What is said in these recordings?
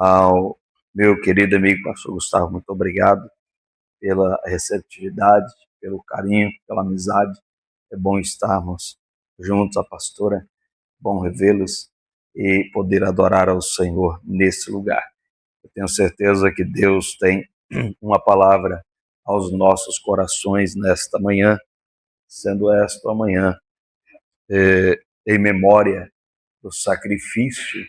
Ao meu querido amigo pastor Gustavo, muito obrigado pela receptividade, pelo carinho, pela amizade. É bom estarmos juntos, a pastora, bom revê-los e poder adorar ao Senhor nesse lugar. Eu tenho certeza que Deus tem uma palavra aos nossos corações nesta manhã, sendo esta a manhã em memória do sacrifício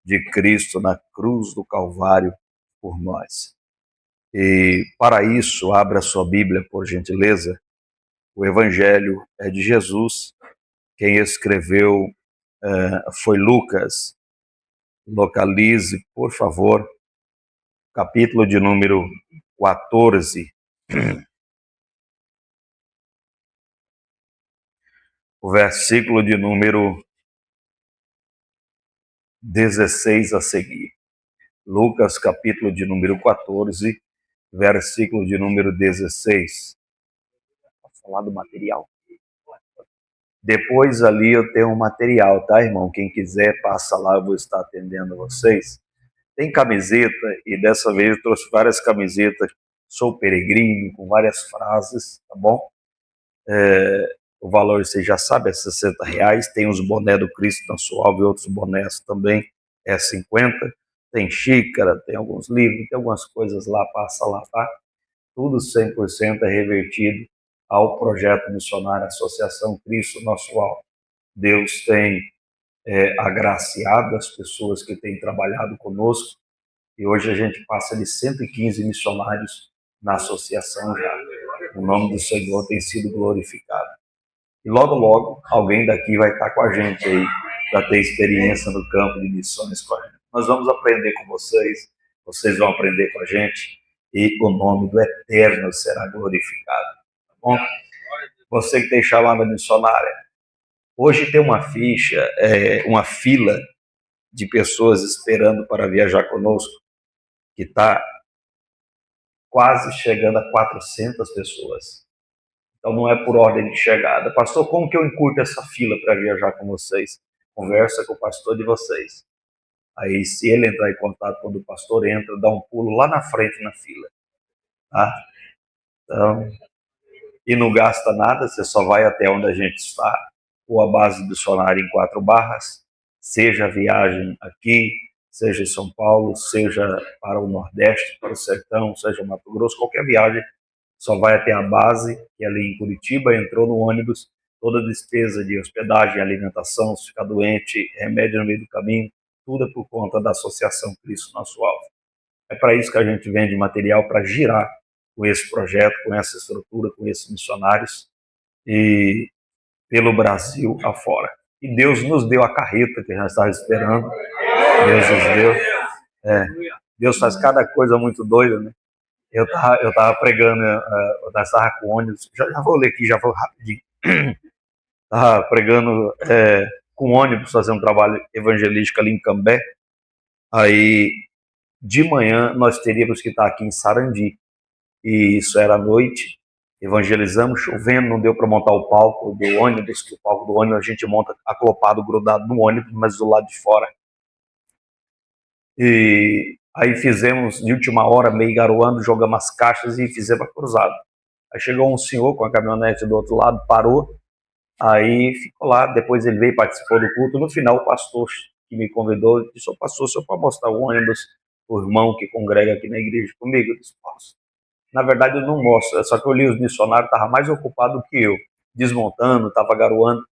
de Cristo na cruz do Calvário por nós. E para isso, abra sua Bíblia, por gentileza. O Evangelho é de Jesus. Quem escreveu foi Lucas. Localize, por favor, capítulo de número 14. O versículo de número 16 a seguir. Lucas, capítulo de número 14, versículo de número 16. Posso falar do material? Depois ali eu tenho um material, tá, irmão? Quem quiser, passa lá, eu vou estar atendendo vocês. Tem camiseta, e dessa vez eu trouxe várias camisetas. Sou peregrino, com várias frases, tá bom? O valor, você já sabe, é R$60. Tem os boné do Cristo na sua alva e outros bonés também, é 50. Tem xícara, tem alguns livros, tem algumas coisas lá, passa lá, tá? Tudo 100% é revertido ao projeto missionário Associação Cristo Nosso Alvo. Deus tem agraciado as pessoas que têm trabalhado conosco, e hoje a gente passa de 115 missionários na associação já. O nome do Senhor tem sido glorificado. E logo, logo, alguém daqui vai estar com a gente aí, para ter experiência no campo de missões com a gente. Nós vamos aprender com vocês, vocês vão aprender com a gente, e o nome do Eterno será glorificado. Tá bom? Você que tem chamada missionária, hoje tem uma ficha, uma fila de pessoas esperando para viajar conosco, que está quase chegando a 400 pessoas. Então não é por ordem de chegada. Pastor, como que eu encurto essa fila para viajar com vocês? Conversa com o pastor de vocês. Aí, se ele entrar em contato quando o pastor entra, dá um pulo lá na frente na fila. Tá? Então, e não gasta nada, você só vai até onde a gente está, ou a base do missionário em 4 Barras, seja a viagem aqui, seja em São Paulo, seja para o Nordeste, para o Sertão, seja Mato Grosso, qualquer viagem, só vai até a base, que é ali em Curitiba, entrou no ônibus, toda a despesa de hospedagem, alimentação, se ficar doente, remédio no meio do caminho, tudo é por conta da Associação Cristo Nosso Alvo. É para isso que a gente vende material, para girar com esse projeto, com essa estrutura, com esses missionários, e pelo Brasil afora. E Deus nos deu a carreta que já estava esperando. Deus nos deu. Deus faz cada coisa muito doida, né? Eu tava pregando, nós estava com ônibus, já vou ler aqui, já vou rapidinho. Estava pregando com ônibus, fazendo um trabalho evangelístico ali em Cambé. Aí, de manhã, nós teríamos que estar aqui em Sarandi. E isso era à noite. Evangelizamos, chovendo, não deu para montar o palco do ônibus, que o palco do ônibus a gente monta acoplado, grudado no ônibus, mas do lado de fora. E aí fizemos, de última hora, meio garoando, jogamos as caixas e fizemos a cruzada. Aí chegou um senhor com a caminhonete do outro lado, parou, aí ficou lá, depois ele veio, participou do culto. No final, o pastor que me convidou disse: "Ô pastor, o senhor pode mostrar o ônibus, o irmão que congrega aqui na igreja comigo?" Eu disse: "Posso." Na verdade, eu não mostro, só que eu li os missionários, estava mais ocupado do que eu, desmontando, estava garoando.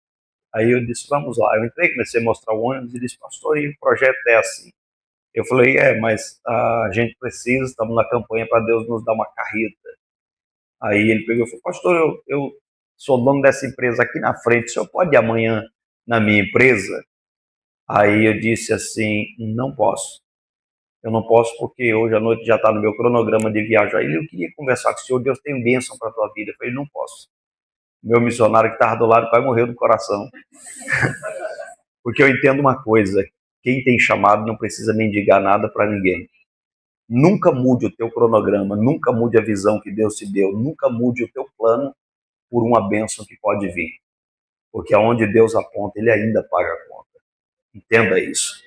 Aí eu disse: "Vamos lá." Eu entrei, comecei a mostrar o ônibus e disse: "Pastor, e o projeto é assim." Eu falei: "Mas a gente precisa, estamos na campanha para Deus nos dar uma carreta." Aí ele pegou e falou: "Pastor, eu sou dono dessa empresa aqui na frente, o senhor pode ir amanhã na minha empresa?" Aí eu disse assim: "Não posso. Eu não posso porque hoje à noite já está no meu cronograma de viagem." Aí eu queria conversar com o senhor, Deus tem bênção para a tua vida. Eu falei: "Não posso." Meu missionário que estava do lado quase morreu do coração. Porque eu entendo uma coisa: quem tem chamado não precisa mendigar nada para ninguém. Nunca mude o teu cronograma, nunca mude a visão que Deus te deu, nunca mude o teu plano por uma bênção que pode vir. Porque aonde Deus aponta, Ele ainda paga a conta. Entenda isso.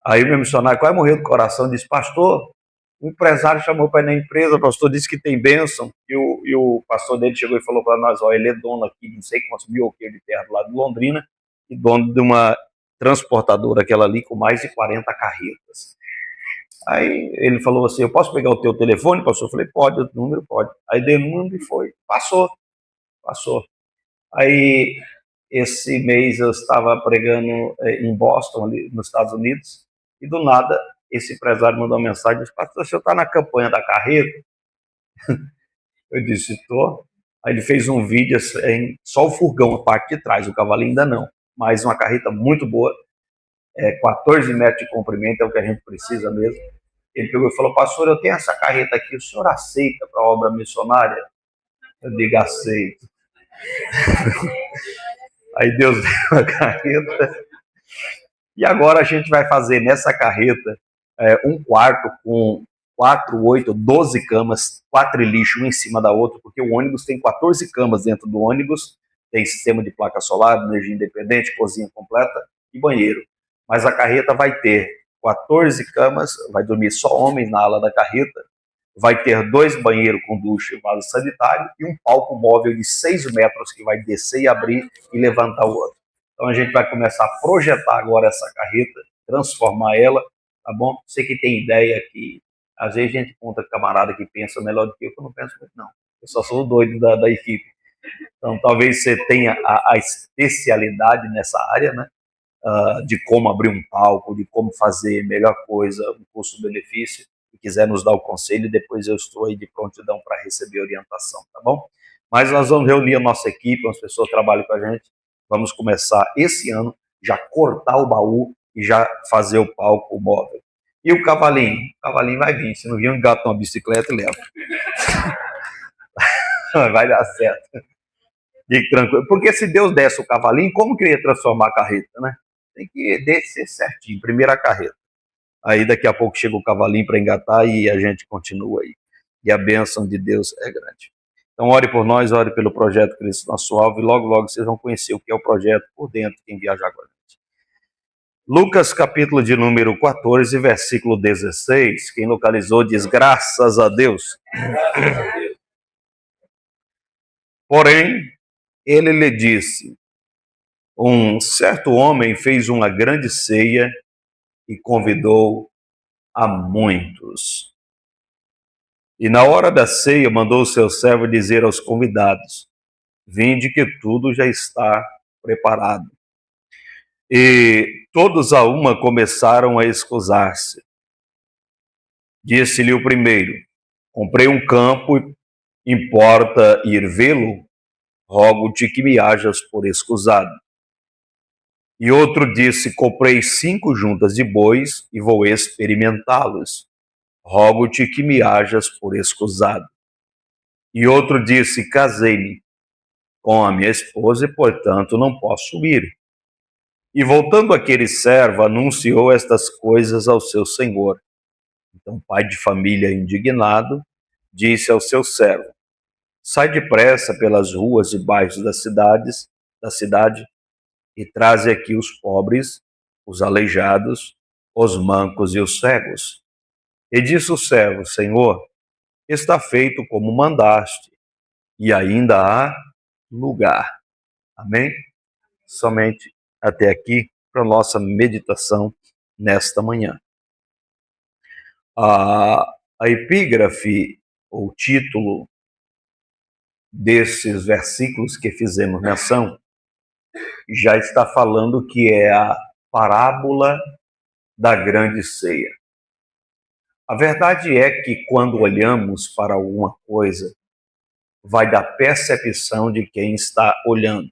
Aí o meu missionário quase morreu do coração, disse, pastor, o empresário chamou para ir na empresa, o pastor disse que tem bênção, e o pastor dele chegou e falou para nós, ó, ele é dono aqui de não sei quantos mil alqueires de terra do lado de Londrina, e dono de uma transportadora, aquela ali, com mais de 40 carretas. Aí ele falou assim, eu posso pegar o teu telefone, pastor? Eu falei, pode, o número pode. Aí dei o número e foi, passou. Aí, esse mês eu estava pregando em Boston, ali nos Estados Unidos, e do nada, esse empresário mandou uma mensagem, disse, pastor, o senhor está na campanha da carreta? Eu disse, estou. Aí ele fez um vídeo em só o furgão, a parte de trás, o cavalinho ainda não, mas uma carreta muito boa, 14 metros de comprimento, é o que a gente precisa mesmo. Ele pegou e falou, pastor, eu tenho essa carreta aqui, o senhor aceita para a obra missionária? Eu digo, aceito. Aí Deus deu a carreta. E agora a gente vai fazer nessa carreta um quarto com 4, 8, 12 camas, 4 lixos, uma em cima da outra, porque o ônibus tem 14 camas dentro do ônibus, tem sistema de placa solar, energia independente, cozinha completa e banheiro. Mas a carreta vai ter 14 camas, vai dormir só homens na ala da carreta, vai ter 2 banheiros com ducha e vaso sanitário e um palco móvel de 6 metros que vai descer e abrir e levantar o outro. Então a gente vai começar a projetar agora essa carreta, transformar ela, tá bom? Você que tem ideia que às vezes a gente conta camarada que pensa melhor do que eu não penso muito, não. Eu só sou o doido da equipe. Então talvez você tenha a especialidade nessa área, né? De como abrir um palco, de como fazer melhor coisa, um custo-benefício, e quiser nos dar o conselho, depois eu estou aí de prontidão para receber orientação, tá bom? Mas nós vamos reunir a nossa equipe, as pessoas que trabalham com a gente, vamos começar esse ano, já cortar o baú e já fazer o palco móvel. E o cavalinho? O cavalinho vai vir, se não vir, engata uma bicicleta e leva. Vai dar certo. Fique tranquilo. Porque se Deus desse o cavalinho, como que ia transformar a carreta, né? Tem que descer certinho, primeira carreta. Aí daqui a pouco chega o cavalinho para engatar e a gente continua aí. E a bênção de Deus é grande. Então ore por nós, ore pelo projeto Cristo Nosso Alvo e logo, logo vocês vão conhecer o que é o projeto por dentro, quem viajar com a gente. Lucas capítulo de número 14, versículo 16. Quem localizou diz, graças a Deus. Porém, ele lhe disse, um certo homem fez uma grande ceia e convidou a muitos. E na hora da ceia mandou o seu servo dizer aos convidados, vinde que tudo já está preparado. E todos a uma começaram a escusar-se. Disse-lhe o primeiro, comprei um campo, importa ir vê-lo? Rogo-te que me hajas por escusado. E outro disse, comprei 5 juntas de bois e vou experimentá-los. Rogo-te que me hajas por escusado. E outro disse, casei-me com a minha esposa e, portanto, não posso ir. E voltando aquele servo, anunciou estas coisas ao seu senhor. Então, o pai de família, indignado, disse ao seu servo, sai depressa pelas ruas e bairros da cidade, e traze aqui os pobres, os aleijados, os mancos e os cegos. E disse o servo, Senhor, está feito como mandaste, e ainda há lugar. Amém? Somente até aqui para nossa meditação nesta manhã. A epígrafe, ou título desses versículos que fizemos menção, já está falando que é a parábola da grande ceia. A verdade é que quando olhamos para alguma coisa, vai da percepção de quem está olhando.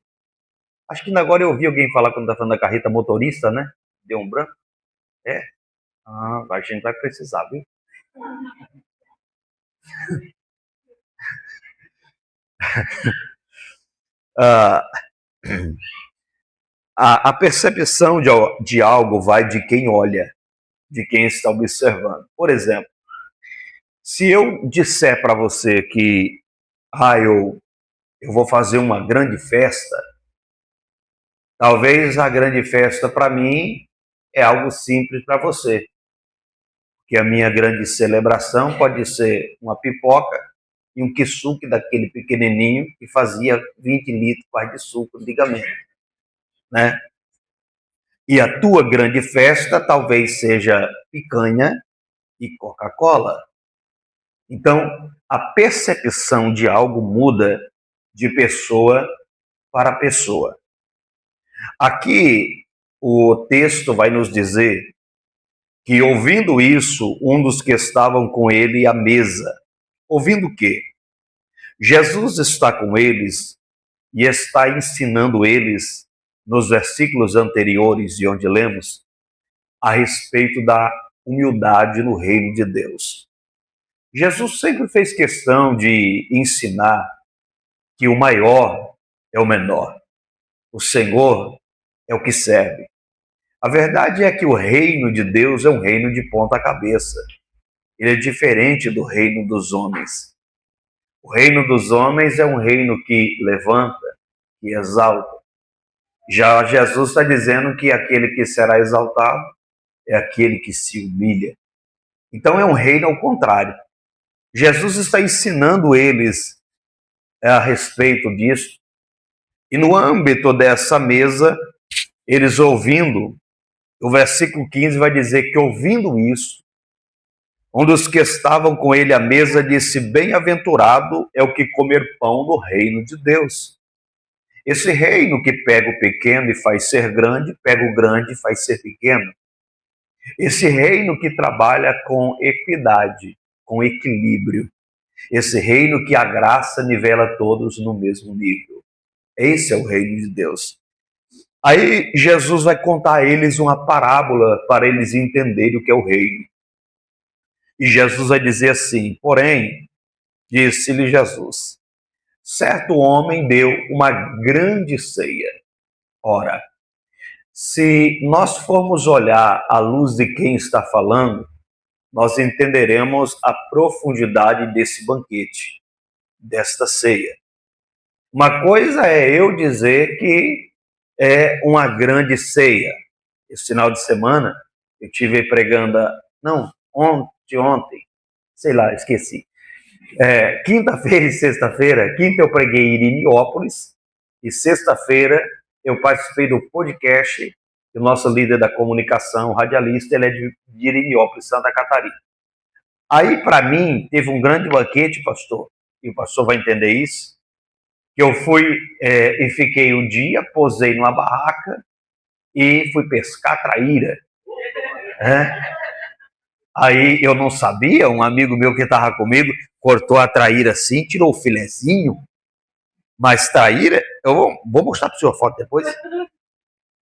Acho que agora eu ouvi alguém falar quando está falando da carreta motorista, né? Deu um branco? É? A gente vai precisar, viu? A percepção de algo vai de quem olha, de quem está observando. Por exemplo, se eu disser para você que eu vou fazer uma grande festa, talvez a grande festa para mim é algo simples para você. Que a minha grande celebração pode ser uma pipoca e um quisuque daquele pequenininho que fazia 20 litros quase de suco antigamente, né? E a tua grande festa talvez seja picanha e Coca-Cola. Então, a percepção de algo muda de pessoa para pessoa. Aqui, o texto vai nos dizer que, ouvindo isso, um dos que estavam com ele à mesa, ouvindo o quê? Jesus está com eles e está ensinando eles, nos versículos anteriores de onde lemos, a respeito da humildade no reino de Deus. Jesus sempre fez questão de ensinar que o maior é o menor, o Senhor é o que serve. A verdade é que o reino de Deus é um reino de ponta cabeça. Ele é diferente do reino dos homens. O reino dos homens é um reino que levanta, que exalta. Já Jesus está dizendo que aquele que será exaltado é aquele que se humilha. Então é um reino ao contrário. Jesus está ensinando eles a respeito disso. E no âmbito dessa mesa, eles ouvindo, o versículo 15 vai dizer que ouvindo isso, um dos que estavam com ele à mesa disse: bem-aventurado é o que comer pão no reino de Deus. Esse reino que pega o pequeno e faz ser grande, pega o grande e faz ser pequeno. Esse reino que trabalha com equidade, com equilíbrio. Esse reino que a graça nivela todos no mesmo nível. Esse é o reino de Deus. Aí Jesus vai contar a eles uma parábola para eles entenderem o que é o reino. E Jesus vai dizer assim: porém, disse-lhe Jesus, certo homem deu uma grande ceia. Ora, se nós formos olhar à luz de quem está falando, nós entenderemos a profundidade desse banquete, desta ceia. Uma coisa é eu dizer que é uma grande ceia. Esse final de semana, eu estive pregando, ontem, sei lá, esqueci. Quinta-feira e sexta-feira, quinta eu preguei em Iriniópolis, e sexta-feira eu participei do podcast, o nosso líder da comunicação, radialista, ele é de Iriniópolis, Santa Catarina. Aí, para mim, teve um grande banquete, pastor, e o pastor vai entender isso, que eu fui e fiquei um dia, posei numa barraca e fui pescar traíra. Aí eu não sabia, um amigo meu que estava comigo cortou a traíra assim, tirou o filezinho, mas traíra, eu vou mostrar para o senhor a foto depois,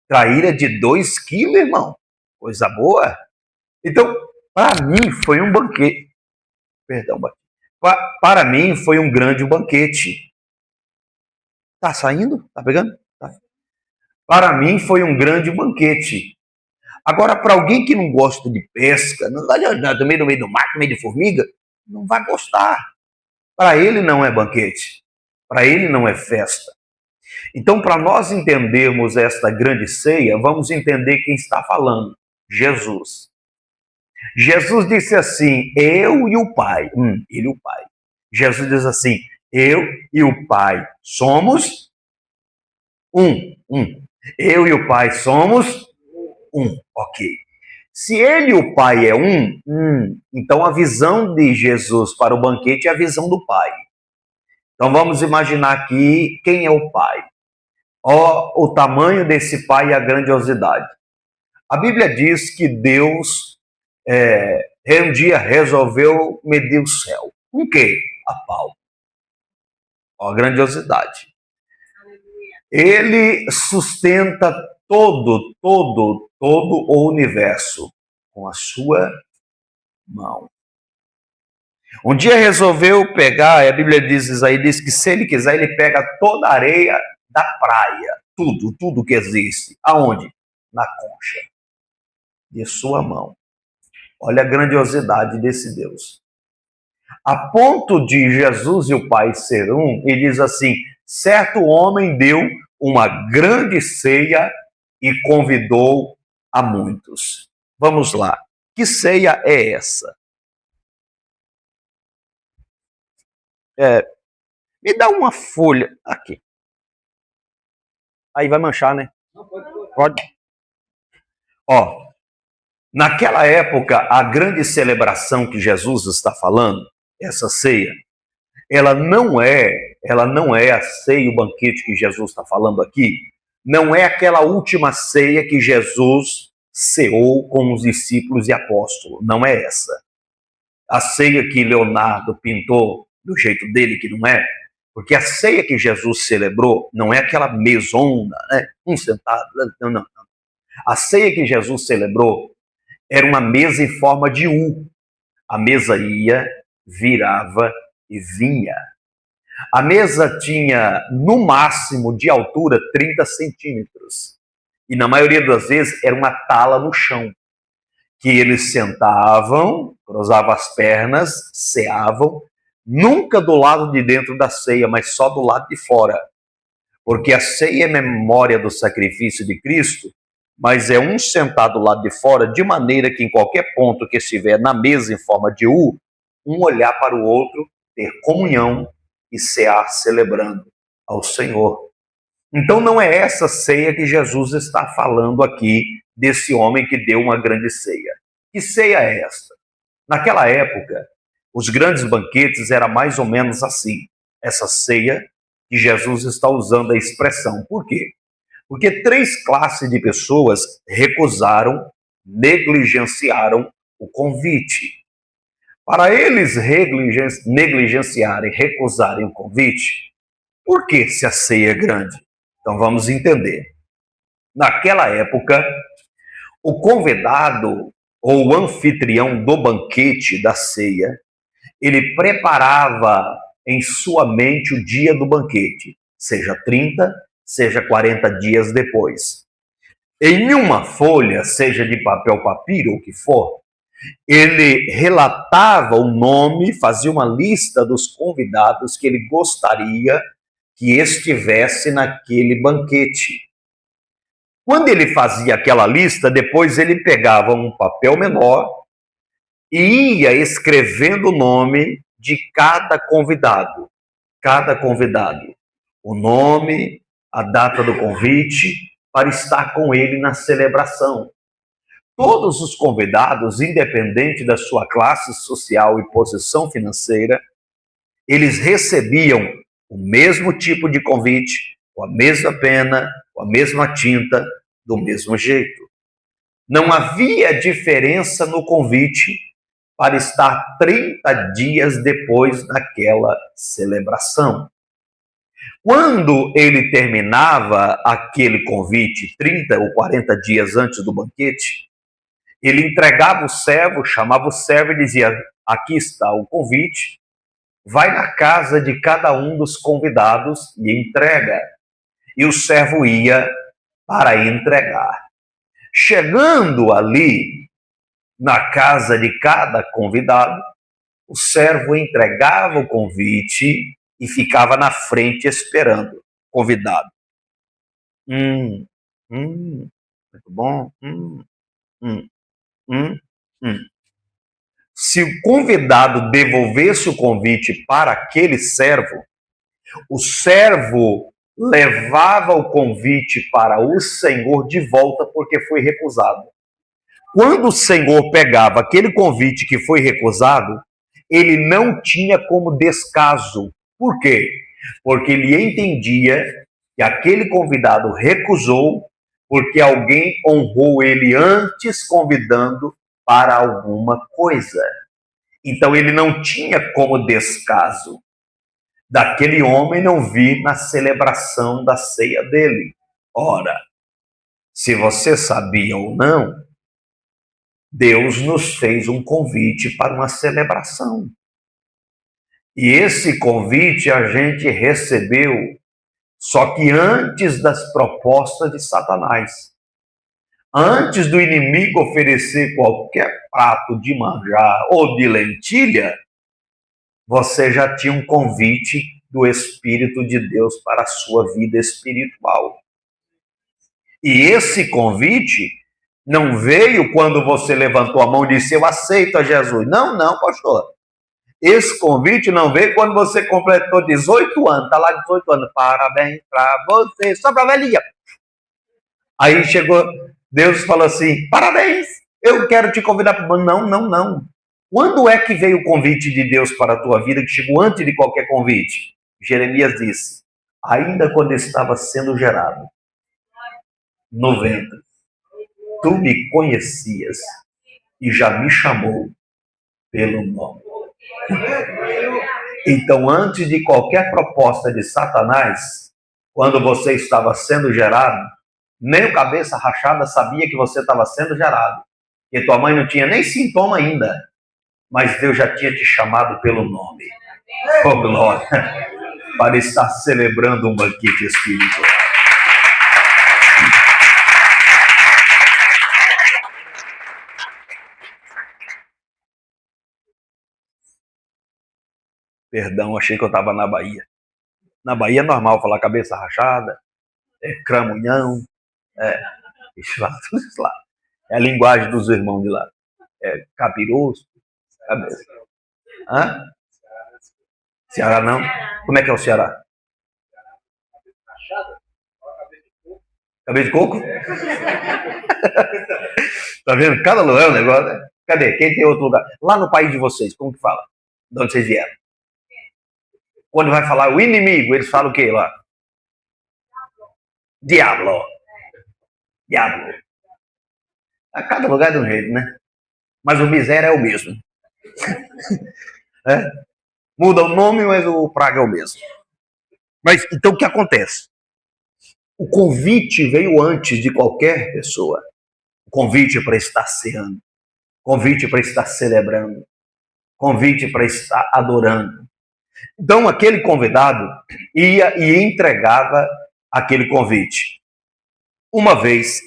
traíra de 2 quilos, irmão, coisa boa. Então, para mim foi um banquete, para mim foi um grande banquete. Tá saindo? Tá pegando? Tá. Para mim foi um grande banquete. Agora, para alguém que não gosta de pesca, não vai no meio do mato, no meio de formiga, não vai gostar. Para ele não é banquete. Para ele não é festa. Então, para nós entendermos esta grande ceia, vamos entender quem está falando. Jesus. Jesus disse assim, eu e o Pai. Ele e o Pai. Jesus diz assim, eu e o Pai somos um. Eu e o Pai somos um. Ok. Se ele e o Pai é então a visão de Jesus para o banquete é a visão do Pai. Então vamos imaginar aqui quem é o Pai. O tamanho desse Pai e a grandiosidade. A Bíblia diz que Deus um dia resolveu medir o céu. Com o quê? A pau. A grandiosidade. Ele sustenta todo o universo com a sua mão. Um dia resolveu pegar, a Bíblia diz aí, diz que se ele quiser, ele pega toda a areia da praia, tudo que existe. Aonde? Na concha de sua mão. Olha a grandiosidade desse Deus. A ponto de Jesus e o Pai ser um, ele diz assim, certo homem deu uma grande ceia e convidou a muitos. Vamos lá. Que ceia é essa? Me dá uma folha aqui. Aí vai manchar, né? Pode. Ó, naquela época, a grande celebração que Jesus está falando, essa ceia, ela não é a ceia, o banquete que Jesus está falando aqui, não é aquela última ceia que Jesus ceou com os discípulos e apóstolos, não é essa. A ceia que Leonardo pintou do jeito dele, que não é, porque a ceia que Jesus celebrou não é aquela mesona, né? Um sentado, não. A ceia que Jesus celebrou era uma mesa em forma de U. A mesa ia, virava e vinha. A mesa tinha, no máximo, de altura, 30 centímetros. E na maioria das vezes era uma tala no chão, que eles sentavam, cruzavam as pernas, ceavam, nunca do lado de dentro da ceia, mas só do lado de fora. Porque a ceia é memória do sacrifício de Cristo, mas é um sentado do lado de fora, de maneira que em qualquer ponto que estiver na mesa em forma de U, um olhar para o outro, ter comunhão e cear celebrando ao Senhor. Então não é essa ceia que Jesus está falando aqui, desse homem que deu uma grande ceia. Que ceia é esta? Naquela época, os grandes banquetes era mais ou menos assim. Essa ceia que Jesus está usando a expressão. Por quê? Porque 3 classes de pessoas recusaram, negligenciaram o convite. Para eles negligenciarem, recusarem o convite, por que se a ceia é grande? Então vamos entender. Naquela época, o convidado ou o anfitrião do banquete da ceia, ele preparava em sua mente o dia do banquete, seja 30, seja 40 dias depois. Em uma folha, seja de papel papiro ou o que for, ele relatava o nome, fazia uma lista dos convidados que ele gostaria que estivesse naquele banquete. Quando ele fazia aquela lista, depois ele pegava um papel menor e ia escrevendo o nome de cada convidado. Cada convidado. O nome, a data do convite, para estar com ele na celebração. Todos os convidados, independente da sua classe social e posição financeira, eles recebiam o mesmo tipo de convite, com a mesma pena, com a mesma tinta, do mesmo jeito. Não havia diferença no convite para estar 30 dias depois daquela celebração. Quando ele terminava aquele convite, 30 ou 40 dias antes do banquete, ele entregava o servo, chamava o servo e dizia: aqui está o convite, vai na casa de cada um dos convidados e entrega. E o servo ia para entregar. Chegando ali, na casa de cada convidado, o servo entregava o convite e ficava na frente esperando o convidado. Muito bom. Se o convidado devolvesse o convite para aquele servo, o servo levava o convite para o Senhor de volta porque foi recusado. Quando o Senhor pegava aquele convite que foi recusado, ele não tinha como descaso. Por quê? Porque ele entendia que aquele convidado recusou porque alguém honrou ele antes convidando para alguma coisa. Então ele não tinha como descaso. Daquele homem não vi na celebração da ceia dele. Ora, se você sabia ou não, Deus nos fez um convite para uma celebração. E esse convite a gente recebeu, só que antes das propostas de Satanás. Antes do inimigo oferecer qualquer prato de manjar ou de lentilha, você já tinha um convite do Espírito de Deus para a sua vida espiritual. E esse convite Não veio quando você levantou a mão e disse, eu aceito a Jesus. Não, pastor. Esse convite não veio quando você completou 18 anos. Está lá 18 anos. Parabéns para você. Só para velhinha. Aí chegou, Deus falou assim, parabéns, eu quero te convidar para o Não. Quando é que veio o convite de Deus para a tua vida, que chegou antes de qualquer convite? Jeremias disse, ainda quando estava sendo gerado, no ventre, tu me conhecias e já me chamou pelo nome. Então, antes de qualquer proposta de Satanás, quando você estava sendo gerado, nem o cabeça rachada sabia que você estava sendo gerado. E tua mãe não tinha nem sintoma ainda, mas Deus já tinha te chamado pelo nome. Oh, glória! Para estar celebrando um banquete espiritual. Perdão, achei que eu estava na Bahia. Na Bahia é normal falar cabeça rachada, cramunhão, isso lá. É a linguagem dos irmãos de lá. Capiroso, cabeça. Hã? Ceará não? Como é que é o Ceará? Cabeça de coco? Tá vendo? Cada lugar é um negócio, né? Cadê? Quem tem outro lugar? Lá no país de vocês, como que fala? De onde vocês vieram? Quando vai falar o inimigo, eles falam o quê lá? Diablo. A cada lugar é de um jeito, né? Mas o miséria é o mesmo. Muda o nome, mas o praga é o mesmo. Mas então o que acontece? O convite veio antes de qualquer pessoa. O convite para estar ceando. Convite para estar celebrando. Convite para estar adorando. Então aquele convidado ia e entregava aquele convite. Uma vez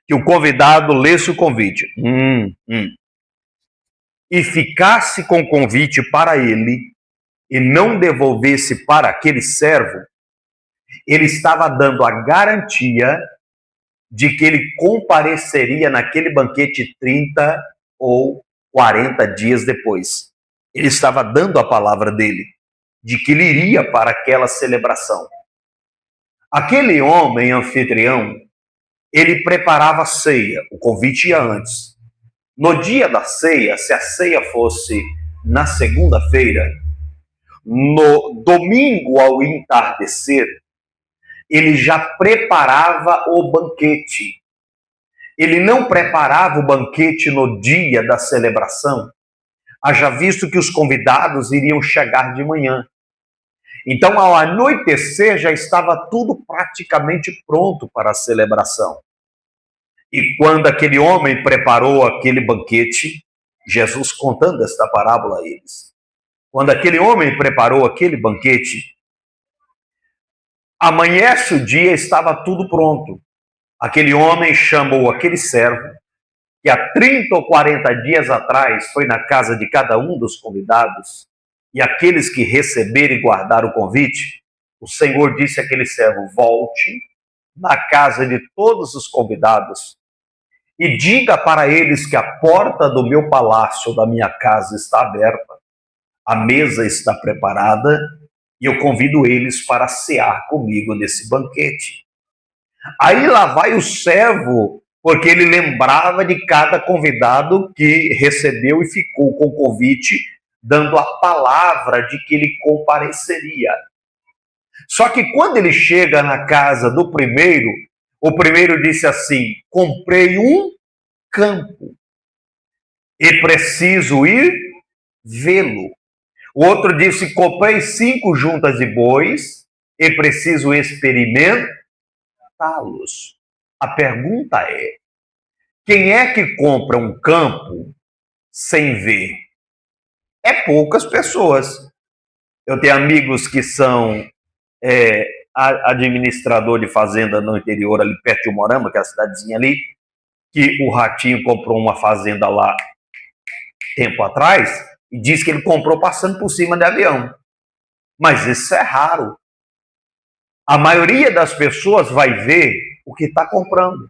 que o convidado lesse o convite e ficasse com o convite para ele e não devolvesse para aquele servo, ele estava dando a garantia de que ele compareceria naquele banquete 30 ou 40 dias depois. Ele estava dando a palavra dele, de que ele iria para aquela celebração. Aquele homem anfitrião, ele preparava a ceia, o convite ia antes. No dia da ceia, se a ceia fosse na segunda-feira, no domingo ao entardecer, ele já preparava o banquete. Ele não preparava o banquete no dia da celebração, haja visto que os convidados iriam chegar de manhã. Então, ao anoitecer, já estava tudo praticamente pronto para a celebração. E quando aquele homem preparou aquele banquete, Jesus contando esta parábola a eles, quando aquele homem preparou aquele banquete, amanhece o dia, estava tudo pronto. Aquele homem chamou aquele servo, que há 30 ou 40 dias atrás foi na casa de cada um dos convidados, e aqueles que receberam e guardaram o convite, o Senhor disse àquele servo, volte na casa de todos os convidados e diga para eles que a porta do meu palácio, da minha casa está aberta, a mesa está preparada e eu convido eles para cear comigo nesse banquete. Aí lá vai o servo, porque ele lembrava de cada convidado que recebeu e ficou com o convite, dando a palavra de que ele compareceria. Só que quando ele chega na casa do primeiro, o primeiro disse assim, comprei um campo e preciso ir vê-lo. O outro disse, comprei 5 juntas de bois e preciso experimentá-los. A pergunta é, quem é que compra um campo sem ver? É poucas pessoas. Eu tenho amigos que são administrador de fazenda no interior, ali perto de Umorama, que é a cidadezinha ali, que o Ratinho comprou uma fazenda lá tempo atrás e disse que ele comprou passando por cima de avião. Mas isso é raro. A maioria das pessoas vai ver o que está comprando.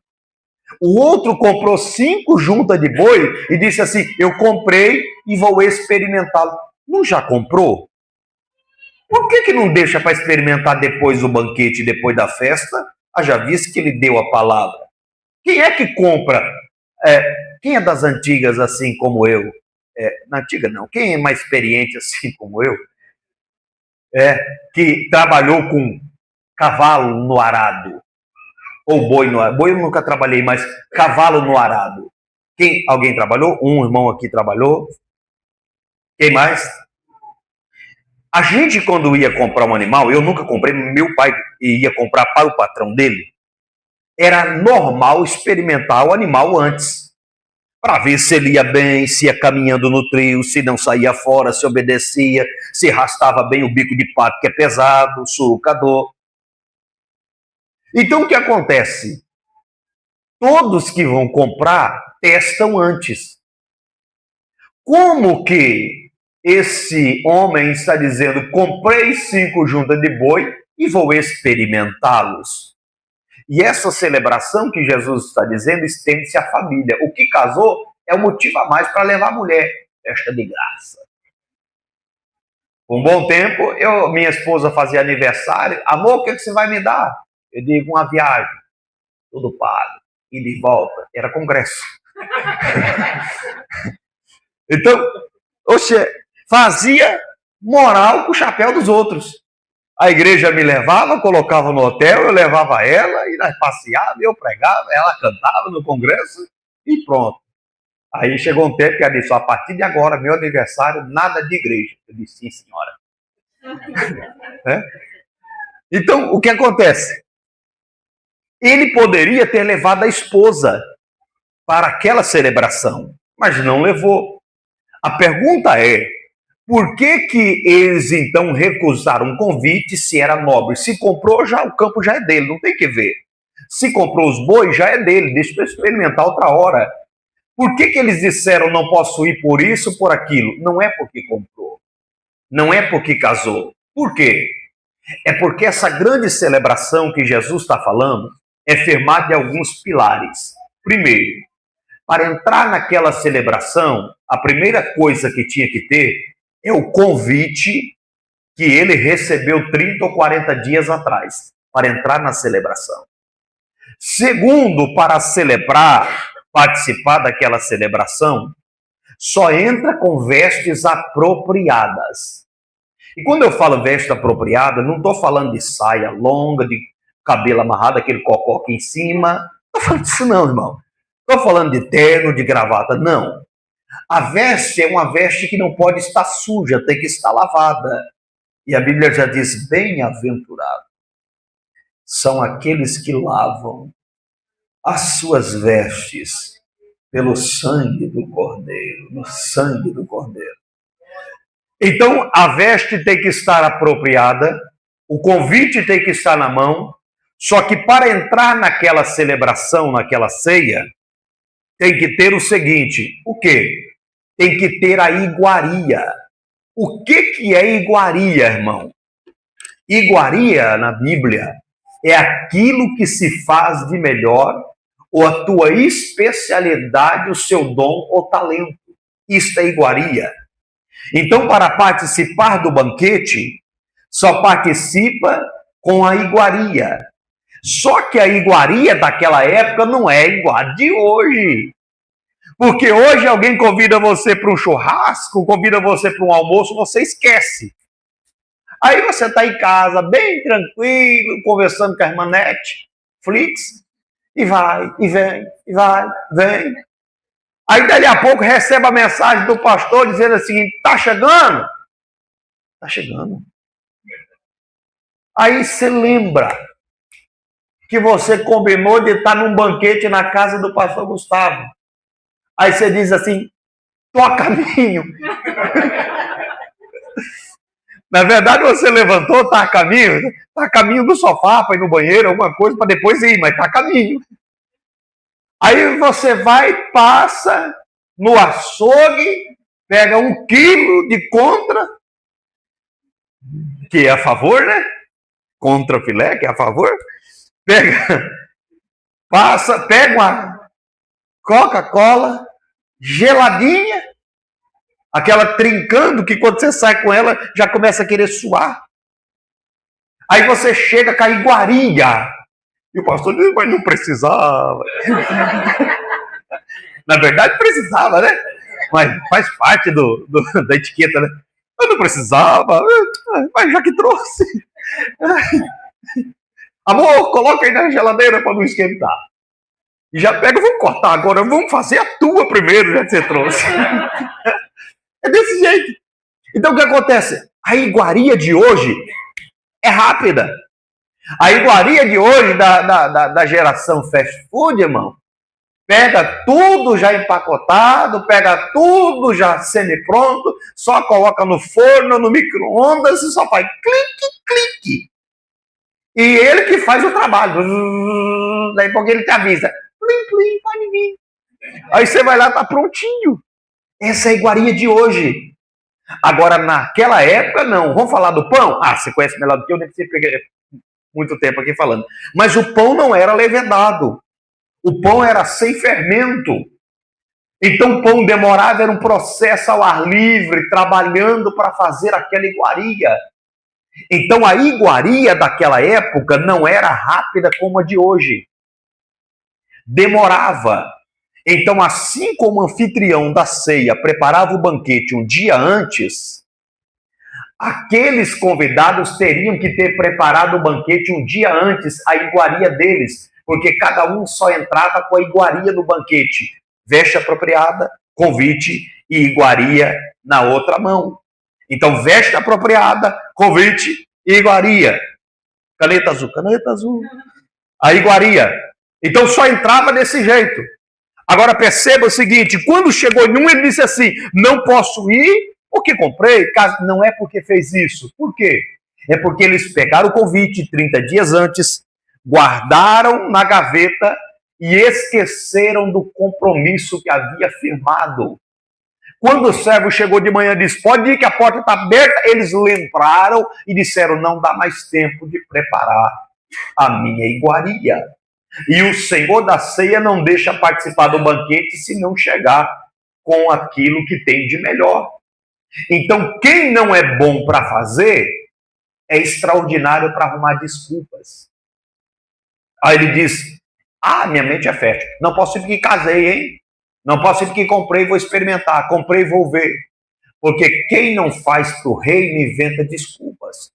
O outro comprou 5 juntas de boi e disse assim: eu comprei e vou experimentá-lo. Não já comprou? Por que não deixa para experimentar depois do banquete, depois da festa? Já visto que ele deu a palavra. Quem é que compra? Quem é das antigas assim como eu? Na antiga não. Quem é mais experiente assim como eu? Que trabalhou com cavalo no arado. Ou boi no arado. Boi eu nunca trabalhei, mas cavalo no arado. Alguém trabalhou? Um irmão aqui trabalhou. Quem mais? A gente, quando ia comprar um animal, eu nunca comprei, meu pai ia comprar para o patrão dele, era normal experimentar o animal antes, para ver se ele ia bem, se ia caminhando no trio, se não saía fora, se obedecia, se arrastava bem o bico de pato, que é pesado, sulcador. Então, o que acontece? Todos que vão comprar testam antes. Como que esse homem está dizendo: comprei 5 juntas de boi e vou experimentá-los? E essa celebração que Jesus está dizendo estende-se à família. O que casou é o motivo a mais para levar a mulher. Festa de graça. Por um bom tempo, minha esposa fazia aniversário. Amor, o que você vai me dar? Eu digo: uma viagem. Tudo pago. E de volta. Era congresso. Então, fazia moral com o chapéu dos outros. A igreja me levava, colocava no hotel, eu levava ela, e nós passeávamos, eu pregava, ela cantava no congresso, e pronto. Aí chegou um tempo que ela disse: a partir de agora, meu aniversário, nada de igreja. Eu disse: sim, senhora. Então, o que acontece? Ele poderia ter levado a esposa para aquela celebração, mas não levou. A pergunta é: por que eles então recusaram um convite se era nobre? Se comprou, o campo já é dele, não tem que ver. Se comprou os bois, já é dele, deixa para experimentar outra hora. Por que eles disseram: não posso ir por isso, por aquilo? Não é porque comprou, não é porque casou. Por quê? É porque essa grande celebração que Jesus está falando é firmada de alguns pilares. Primeiro, para entrar naquela celebração, a primeira coisa que tinha que ter é o convite que ele recebeu 30 ou 40 dias atrás, para entrar na celebração. Segundo, para celebrar, participar daquela celebração, só entra com vestes apropriadas. E quando eu falo veste apropriada, não estou falando de saia longa, de cabelo amarrado, aquele cocó aqui em cima. Não estou falando disso não, irmão. Estou falando de terno, de gravata, não. A veste é uma veste que não pode estar suja, tem que estar lavada. E a Bíblia já diz: bem-aventurados são aqueles que lavam as suas vestes pelo sangue do Cordeiro, no sangue do Cordeiro. Então, a veste tem que estar apropriada, o convite tem que estar na mão, só que para entrar naquela celebração, naquela ceia, tem que ter o seguinte: o quê? Tem que ter a iguaria. O que é iguaria, irmão? Iguaria, na Bíblia, é aquilo que se faz de melhor, ou a tua especialidade, o seu dom ou talento. Isto é iguaria. Então, para participar do banquete, só participa com a iguaria. Só que a iguaria daquela época não é igual a de hoje. Porque hoje alguém convida você para um churrasco, convida você para um almoço, você esquece. Aí você está em casa, bem tranquilo, conversando com a irmã Netflix, e vai, e vem, e vai, vem. Aí, dali a pouco, recebe a mensagem do pastor dizendo assim: está chegando? Está chegando. Aí você lembra que você combinou de estar num banquete na casa do pastor Gustavo. Aí você diz assim: estou a caminho. Na verdade, você levantou, está a caminho do sofá para ir no banheiro, alguma coisa, para depois ir, mas está a caminho. Aí você vai, passa no açougue, pega 1 quilo de contra, que é a favor, né? Contra filé, que é a favor. Pega Coca-Cola, geladinha, aquela trincando que quando você sai com ela já começa a querer suar. Aí você chega com a iguaria. E o pastor diz, mas não precisava. Na verdade precisava, né? Mas faz parte da etiqueta, né? Eu não precisava, mas já que trouxe. Amor, coloca aí na geladeira para não esquentar. E já pega, vamos cortar agora, vamos fazer a tua primeiro, já que você trouxe. É desse jeito. Então o que acontece? A iguaria de hoje é rápida. A iguaria de hoje da geração fast food, irmão, pega tudo já empacotado, pega tudo já semi-pronto, só coloca no forno, no micro-ondas e só faz clique, clique. E ele que faz o trabalho. Daí porque ele te avisa. Plim, plim, pode vir. Aí você vai lá, tá prontinho. Essa é a iguaria de hoje. Agora, naquela época, não. Vamos falar do pão? Ah, você conhece melhor do que eu, nem precisa pegar muito tempo aqui falando. Mas o pão não era levedado. O pão era sem fermento. Então o pão demorava, era um processo ao ar livre, trabalhando para fazer aquela iguaria. Então a iguaria daquela época não era rápida como a de hoje. Demorava. Então, assim como o anfitrião da ceia preparava o banquete um dia antes, aqueles convidados teriam que ter preparado o banquete um dia antes, a iguaria deles, porque cada um só entrava com a iguaria no banquete. Veste apropriada, convite e iguaria na outra mão. Então, veste apropriada, convite e iguaria. Caneta azul. A iguaria. Então, só entrava desse jeito. Agora, perceba o seguinte, quando chegou em um, ele disse assim, não posso ir porque comprei. Não é porque fez isso. Por quê? É porque eles pegaram o convite 30 dias antes, guardaram na gaveta e esqueceram do compromisso que havia firmado. Quando o servo chegou de manhã e disse, pode ir que a porta está aberta, eles lembraram e disseram, não dá mais tempo de preparar a minha iguaria. E o Senhor da ceia não deixa participar do banquete se não chegar com aquilo que tem de melhor. Então, quem não é bom para fazer, é extraordinário para arrumar desculpas. Aí ele diz, minha mente é fértil. Não posso ir porque casei, hein? Não posso ir porque comprei e vou experimentar. Comprei e vou ver. Porque quem não faz para o reino inventa desculpas.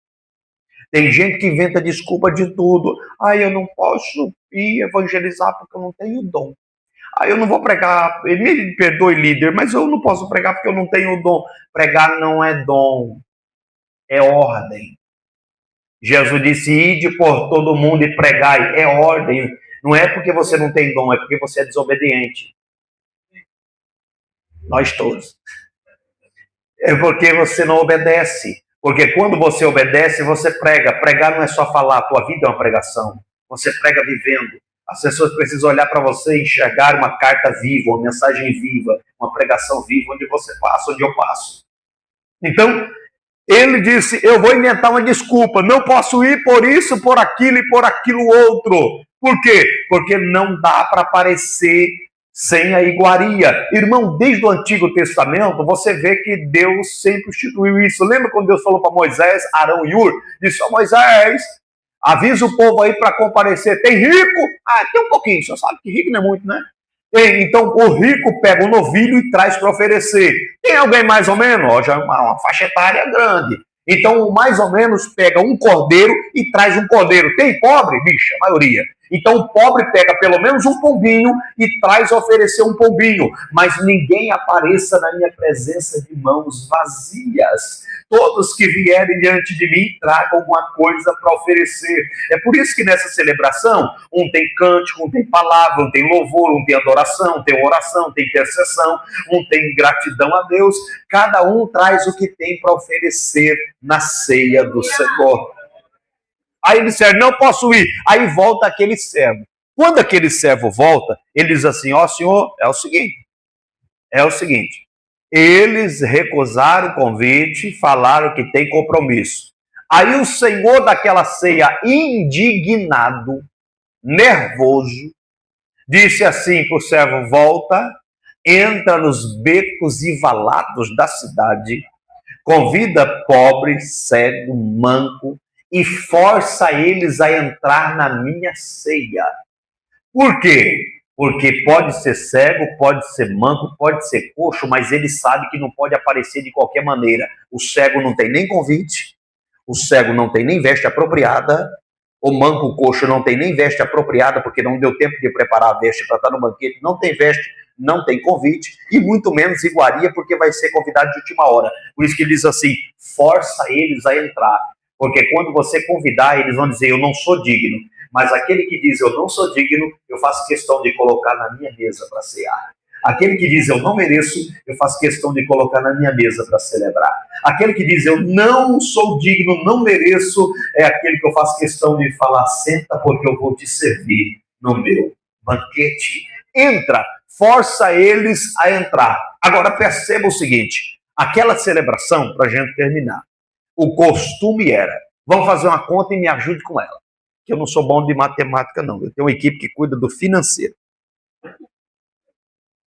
Tem gente que inventa desculpa de tudo. Eu não posso ir evangelizar porque eu não tenho dom. Eu não vou pregar, me perdoe líder, mas eu não posso pregar porque eu não tenho dom. Pregar não é dom, é ordem. Jesus disse, ide por todo mundo e pregai, é ordem. Não é porque você não tem dom, é porque você é desobediente. Nós todos. É porque você não obedece. Porque quando você obedece, você prega. Pregar não é só falar, a tua vida é uma pregação. Você prega vivendo. As pessoas precisam olhar para você e enxergar uma carta viva, uma mensagem viva, uma pregação viva, onde você passa, onde eu passo. Então, ele disse, eu vou inventar uma desculpa, não posso ir por isso, por aquilo e por aquilo outro. Por quê? Porque não dá para aparecer sem a iguaria. Irmão, desde o Antigo Testamento, você vê que Deus sempre instituiu isso. Lembra quando Deus falou para Moisés, Arão e Ur? Disse, Moisés, avisa o povo aí para comparecer. Tem rico? Tem um pouquinho, você sabe que rico não é muito, né? Então o rico pega um novilho e traz para oferecer. Tem alguém mais ou menos? Já é uma faixa etária grande. Então o mais ou menos pega um cordeiro e traz um cordeiro. Tem pobre? Bicha, a maioria. Então o pobre pega pelo menos um pombinho e traz a oferecer um pombinho. Mas ninguém apareça na minha presença de mãos vazias. Todos que vierem diante de mim tragam alguma coisa para oferecer. É por isso que nessa celebração, um tem cântico, um tem palavra, um tem louvor, um tem adoração, um tem oração, um tem intercessão, um tem gratidão a Deus. Cada um traz o que tem para oferecer na ceia do Senhor. Aí eles disseram, não posso ir. Aí volta aquele servo. Quando aquele servo volta, ele diz assim, senhor, é o seguinte, eles recusaram o convite, falaram que tem compromisso. Aí o senhor daquela ceia, indignado, nervoso, Disse assim para o servo: volta, entra nos becos e valados da cidade, convida pobre, cego, manco e força eles a entrar na minha ceia. Por quê? Porque pode ser cego, pode ser manco, pode ser coxo, mas ele sabe que não pode aparecer de qualquer maneira. O cego não tem nem convite, o cego não tem nem veste apropriada, o manco, o coxo não tem nem veste apropriada, porque não deu tempo de preparar a veste para estar no banquete, não tem veste, não tem convite, e muito menos iguaria, porque vai ser convidado de última hora. Por isso que ele diz assim, força eles a entrar, porque quando você convidar, eles vão dizer, eu não sou digno, mas aquele que diz, eu não sou digno, eu faço questão de colocar na minha mesa para cear. Aquele que diz, eu não mereço, eu faço questão de colocar na minha mesa para celebrar. Aquele que diz, eu não sou digno, não mereço, é aquele que eu faço questão de falar, senta porque eu vou te servir no meu banquete. Entra, força eles a entrar. Agora perceba o seguinte, aquela celebração, para a gente terminar, o costume era, vamos fazer uma conta e me ajude com ela, que eu não sou bom de matemática não, eu tenho uma equipe que cuida do financeiro.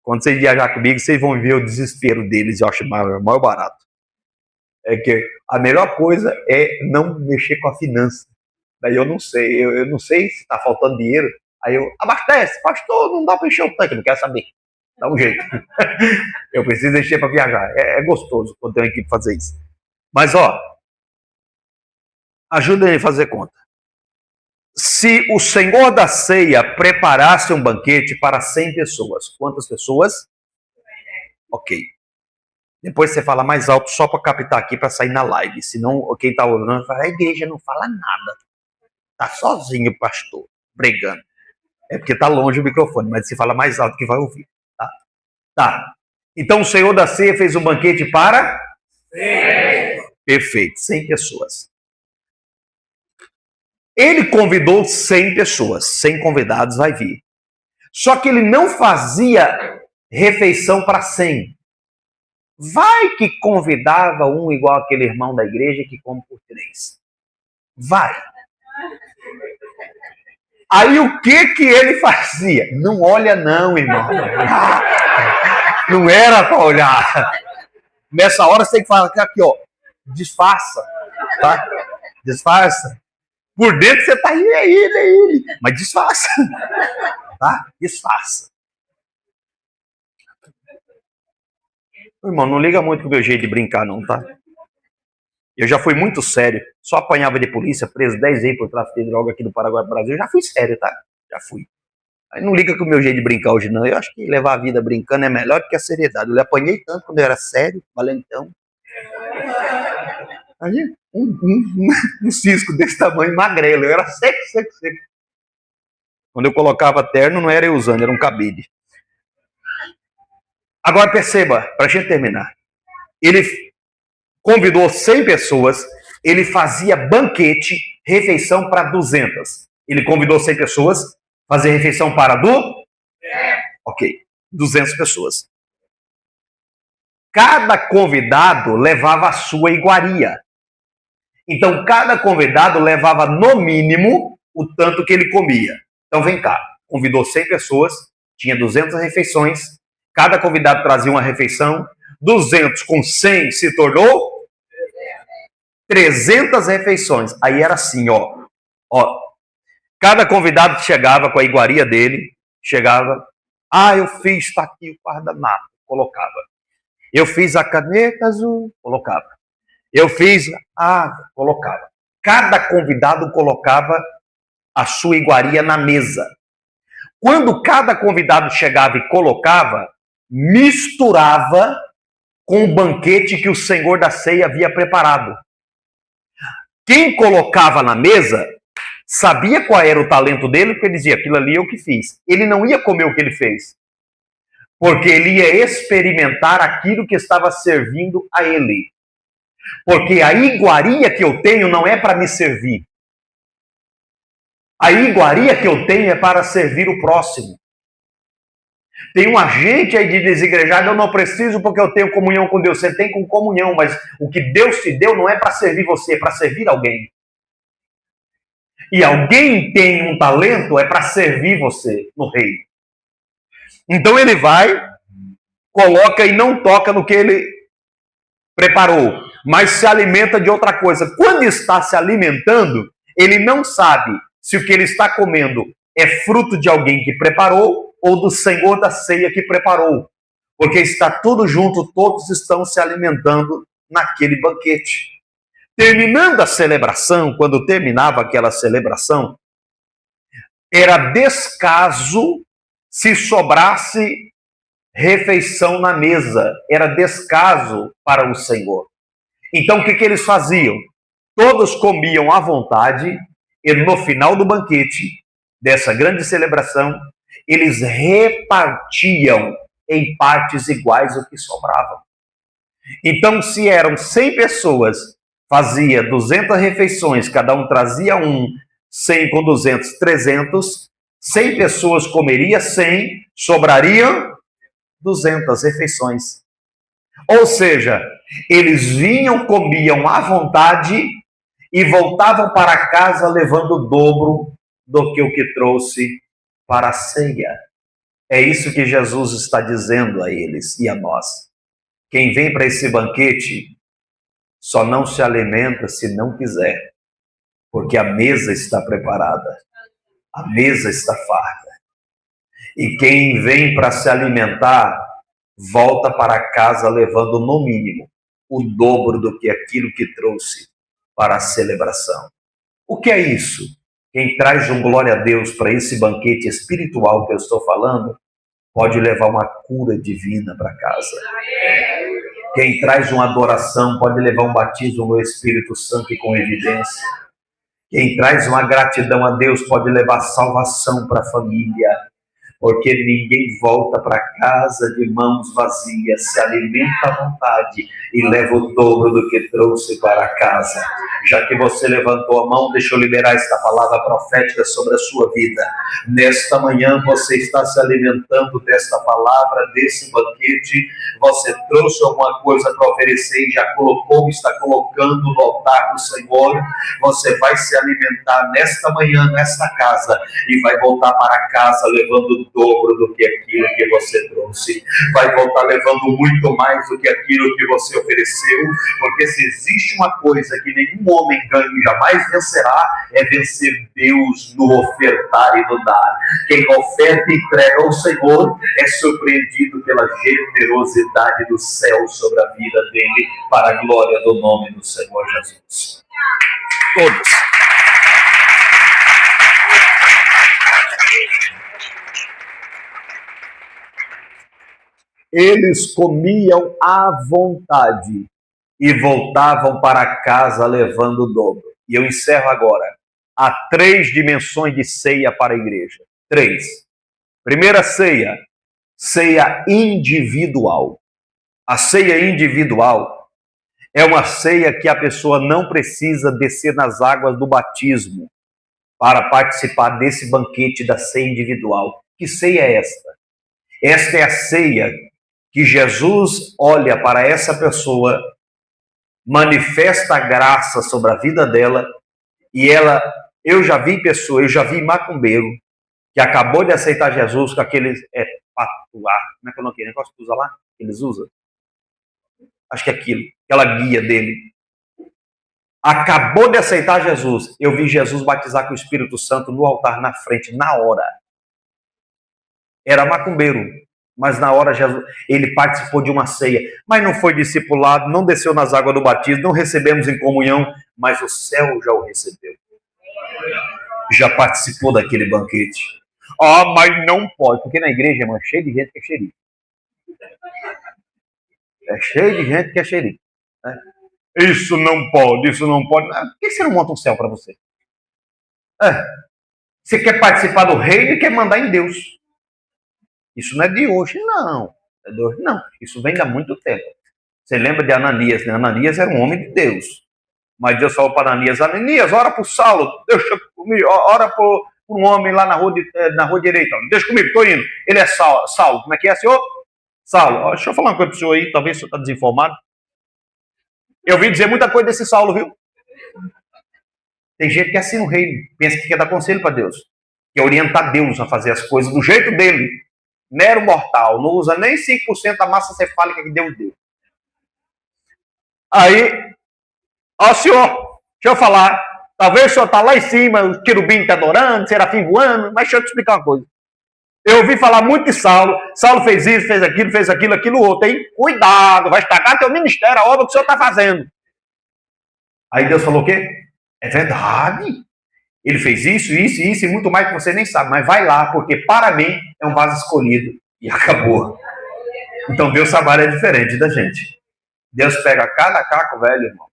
Quando vocês viajar comigo, vocês vão ver o desespero deles, eu acho mais barato. É que a melhor coisa é não mexer com a finança. Daí eu não sei, eu não sei se está faltando dinheiro. Aí eu, abastece, pastor, não dá para encher o tanque, não quero saber. Dá um jeito. Eu preciso encher para viajar. É gostoso quando tem uma equipe fazer isso. Mas, ó, ajuda a fazer conta. Se o Senhor da ceia preparasse um banquete para 100 pessoas, quantas pessoas? Ok. Depois você fala mais alto só para captar aqui para sair na live. Senão quem está orando fala, a igreja não fala nada. Está sozinho o pastor, pregando. É porque está longe o microfone, mas você fala mais alto que vai ouvir. Tá. Então o Senhor da ceia fez um banquete para? 100. Perfeito, 100 pessoas. Ele convidou 100 pessoas, 100 convidados vai vir. Só que ele não fazia refeição para 100. Vai que convidava um igual aquele irmão da igreja que come por 3. Vai. Aí o que ele fazia? Não olha não, irmão. Não era para olhar. Nessa hora você tem que falar aqui, ó, disfarça, tá? Disfarça. Por dentro você tá aí, é ele. Mas disfarça. Tá? Disfarça. Irmão, não liga muito com o meu jeito de brincar, não, tá? Eu já fui muito sério. Só apanhava de polícia, preso 10 vezes por tráfico de droga aqui do Paraguai pro Brasil. Eu já fui sério, tá? Já fui. Aí não liga com o meu jeito de brincar hoje, não. Eu acho que levar a vida brincando é melhor do que a seriedade. Eu apanhei tanto quando eu era sério, valentão. Aí, um cisco desse tamanho, magrelo. Eu era seco. Quando eu colocava terno, não era eu usando, era um cabide. Agora perceba, para a gente terminar. Ele convidou 100 pessoas, ele fazia banquete, refeição para 200. Ele convidou 100 pessoas, fazer refeição para Ok, 200 pessoas. Cada convidado levava a sua iguaria. Então, cada convidado levava, no mínimo, o tanto que ele comia. Então, vem cá, convidou 100 pessoas, tinha 200 refeições, cada convidado trazia uma refeição, 200 com 100 se tornou 300 refeições. Aí era assim, ó. Cada convidado chegava com a iguaria dele, chegava, eu fiz, tá aqui o guardanapo, colocava. Eu fiz a caneta azul, colocava. Eu fiz água, colocava. Cada convidado colocava a sua iguaria na mesa. Quando cada convidado chegava e colocava, misturava com o banquete que o Senhor da ceia havia preparado. Quem colocava na mesa sabia qual era o talento dele, porque ele dizia, aquilo ali é o que fiz. Ele não ia comer o que ele fez, porque ele ia experimentar aquilo que estava servindo a ele. Porque a iguaria que eu tenho não é para me servir. A iguaria que eu tenho é para servir o próximo. Tem um agente aí de desigrejado, eu não preciso porque eu tenho comunhão com Deus. Você tem com comunhão, mas o que Deus te deu não é para servir você, é para servir alguém. E alguém tem um talento, é para servir você no reino. Então ele vai, coloca e não toca no que ele preparou, mas se alimenta de outra coisa. Quando está se alimentando, ele não sabe se o que ele está comendo é fruto de alguém que preparou ou do Senhor da ceia que preparou, porque está tudo junto, todos estão se alimentando naquele banquete. Terminando a celebração, quando terminava aquela celebração, era descaso se sobrasse refeição na mesa, era descaso para o Senhor. Então o que eles faziam? Todos comiam à vontade e no final do banquete, dessa grande celebração, eles repartiam em partes iguais o que sobrava. Então, se eram 100 pessoas, fazia 200 refeições, cada um trazia 100 com 200, 300, 100 pessoas comeria 100, sobrariam 200 refeições. Ou seja, eles vinham, comiam à vontade e voltavam para casa levando o dobro do que o que trouxe para a ceia. É isso que Jesus está dizendo a eles e a nós. Quem vem para esse banquete só não se alimenta se não quiser, porque a mesa está preparada, a mesa está farta. E quem vem para se alimentar, volta para casa levando no mínimo o dobro do que aquilo que trouxe para a celebração. O que é isso? Quem traz um glória a Deus para esse banquete espiritual que eu estou falando, pode levar uma cura divina para casa. Quem traz uma adoração pode levar um batismo no Espírito Santo e com evidência. Quem traz uma gratidão a Deus pode levar salvação para a família. Porque ninguém volta para casa de mãos vazias, se alimenta à vontade e leva o dobro do que trouxe para casa. Já que você levantou a mão, deixa eu liberar esta palavra profética sobre a sua vida. Nesta manhã você está se alimentando desta palavra, desse banquete. Você trouxe alguma coisa para oferecer e já colocou, está colocando no altar do Senhor. Você vai se alimentar nesta manhã, nesta casa, e vai voltar para casa levando o dobro do que aquilo que você trouxe. Vai voltar levando muito mais do que aquilo que você ofereceu, porque se existe uma coisa que nenhum homem ganha e jamais vencerá, é vencer Deus no ofertar e no dar. Quem oferta e entrega ao Senhor é surpreendido pela generosidade do céu sobre a vida dele, para a glória do nome do Senhor Jesus. Todos. Eles comiam à vontade e voltavam para casa levando o dobro. E eu encerro agora. Há 3 dimensões de ceia para a igreja. 3. Primeira ceia, ceia individual. A ceia individual é uma ceia que a pessoa não precisa descer nas águas do batismo para participar desse banquete da ceia individual. Que ceia é esta? Esta é a ceia que Jesus olha para essa pessoa, manifesta a graça sobre a vida dela, e ela, eu já vi macumbeiro, que acabou de aceitar Jesus com aqueles, patuá, como é que é o nome? Negócio que usa lá? Que eles usam? Acho que é aquilo, aquela guia dele. Acabou de aceitar Jesus, eu vi Jesus batizar com o Espírito Santo no altar, na frente, na hora. Era macumbeiro. Mas na hora Jesus, ele participou de uma ceia, mas não foi discipulado, não desceu nas águas do batismo, não recebemos em comunhão, mas o céu já o recebeu. Já participou daquele banquete. Mas não pode, porque na igreja, irmão, é cheio de gente que é xerife. É cheio de gente que é xerife. Né? Isso não pode, isso não pode. Por que você não monta um céu para você? Você quer participar do reino e quer mandar em Deus. Isso não é de hoje, não. É de hoje, não. Isso vem de há muito tempo. Você lembra de Ananias, né? Ananias era um homem de Deus. Mas Deus falou para Ananias, Ananias, ora para o Saulo, deixa comigo, ora para um homem lá na rua direita. Deixa comigo, estou indo. Ele é Saulo. Como é que é, senhor? Saulo. Deixa eu falar uma coisa para o senhor aí, talvez o senhor está desinformado. Eu ouvi dizer muita coisa desse Saulo, viu? Tem gente que é assim no reino, pensa que quer dar conselho para Deus. Quer orientar Deus a fazer as coisas do jeito dele. mero mortal, não usa nem 5% da massa cefálica que Deus deu. Aí, ó senhor, deixa eu falar, talvez o senhor está lá em cima, o querubim está adorando, o serafim voando, mas deixa eu te explicar uma coisa. Eu ouvi falar muito de Saulo. Saulo fez isso, fez aquilo outro, hein? Cuidado, vai estragar teu ministério, a obra que o senhor está fazendo. Aí Deus falou o quê? É verdade. Ele fez isso e muito mais que você nem sabe. Mas vai lá, porque para mim é um vaso escolhido. E acabou. Então Deus trabalha diferente da gente. Deus pega cada caco velho, irmão.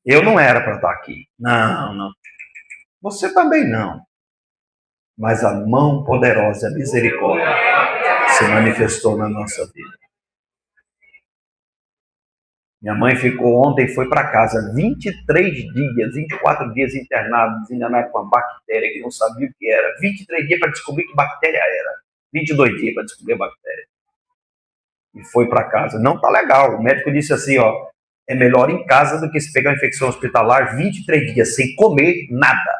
Eu não era para estar aqui. Não. Você também não. Mas a mão poderosa, a misericórdia, se manifestou na nossa vida. Minha mãe ficou ontem, foi para casa 23 dias, 24 dias internada, desenganada com uma bactéria que não sabia o que era. 23 dias para descobrir que bactéria era. 22 dias para descobrir a bactéria. E foi para casa. Não tá legal. O médico disse assim, ó, é melhor em casa do que se pegar uma infecção hospitalar 23 dias sem comer nada.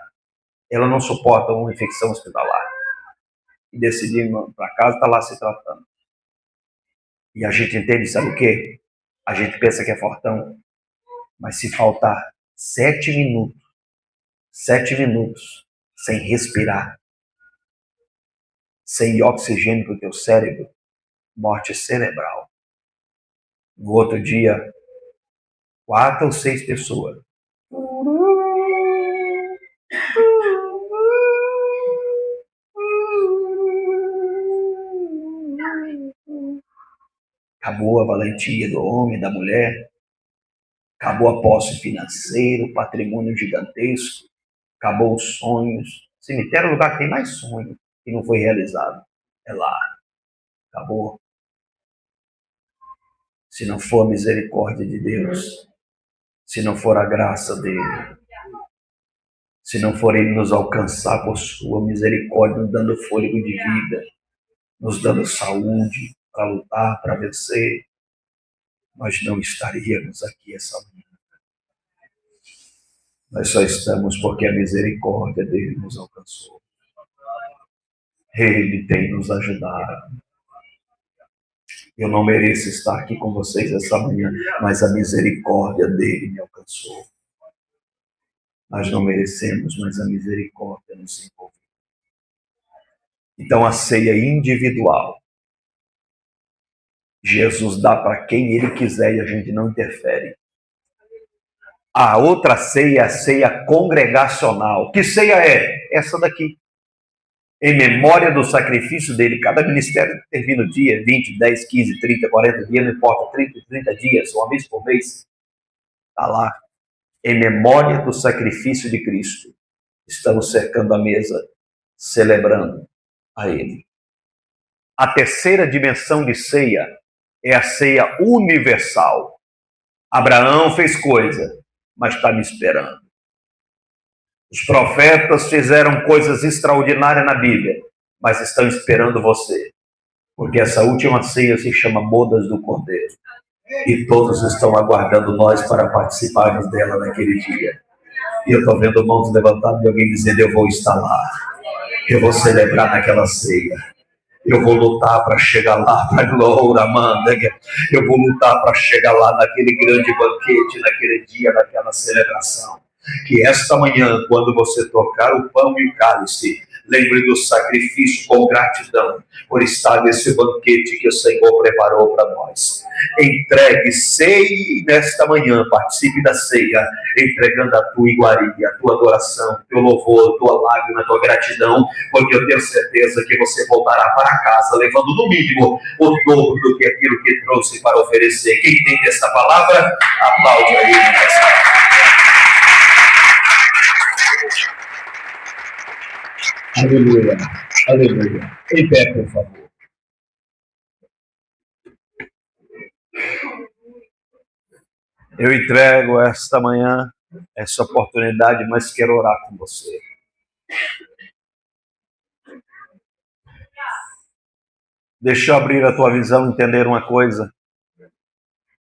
Ela não suporta uma infecção hospitalar. E decidiu ir para casa, está lá se tratando. E a gente entende, sabe o quê? A gente pensa que é fortão, mas se faltar 7 minutos sem respirar, sem oxigênio para o teu cérebro, morte cerebral. No outro dia, 4 ou 6 pessoas. Acabou a valentia do homem, da mulher, acabou a posse financeira, o patrimônio gigantesco, acabou os sonhos. Cemitério é o lugar que tem mais sonho que não foi realizado. É lá. Acabou. Se não for a misericórdia de Deus, se não for a graça dele, se não for ele nos alcançar por sua misericórdia, nos dando fôlego de vida, nos dando saúde para lutar, para vencer, nós não estaríamos aqui essa manhã. Nós só estamos porque a misericórdia dele nos alcançou. Ele tem nos ajudado. Eu não mereço estar aqui com vocês essa manhã, mas a misericórdia dele me alcançou. Nós não merecemos, mas a misericórdia nos envolveu. Então a ceia individual, Jesus dá para quem ele quiser e a gente não interfere. A outra ceia é a ceia congregacional. Que ceia é? Essa daqui. Em memória do sacrifício dele. Cada ministério termina o dia, 20, 10, 15, 30, 40 dias, não importa, 30 dias, uma vez por mês. Está lá. Em memória do sacrifício de Cristo. Estamos cercando a mesa, celebrando a ele. A terceira dimensão de ceia é a ceia universal. Abraão fez coisa, mas está me esperando. Os profetas fizeram coisas extraordinárias na Bíblia, mas estão esperando você. Porque essa última ceia se chama Bodas do Cordeiro. E todos estão aguardando nós para participarmos dela naquele dia. E eu estou vendo mãos levantadas de alguém dizendo, eu vou estar lá. Eu vou celebrar naquela ceia. Eu vou lutar para chegar lá, para a glória, Amanda. Eu vou lutar para chegar lá naquele grande banquete, naquele dia, naquela celebração. Que esta manhã, quando você tocar o pão e o cálice, lembre do sacrifício com gratidão por estar nesse banquete que o Senhor preparou para nós. Entregue, ceie nesta manhã, participe da ceia, entregando a tua iguaria, a tua adoração, teu louvor, a tua lágrima, a tua gratidão, porque eu tenho certeza que você voltará para casa, levando no mínimo o dobro do que aquilo que trouxe para oferecer. Quem tem essa palavra, aplaude aí nessa. Aleluia, aleluia. Em pé, por favor. Eu entrego esta manhã essa oportunidade, mas quero orar com você. Deixa eu abrir a tua visão e entender uma coisa.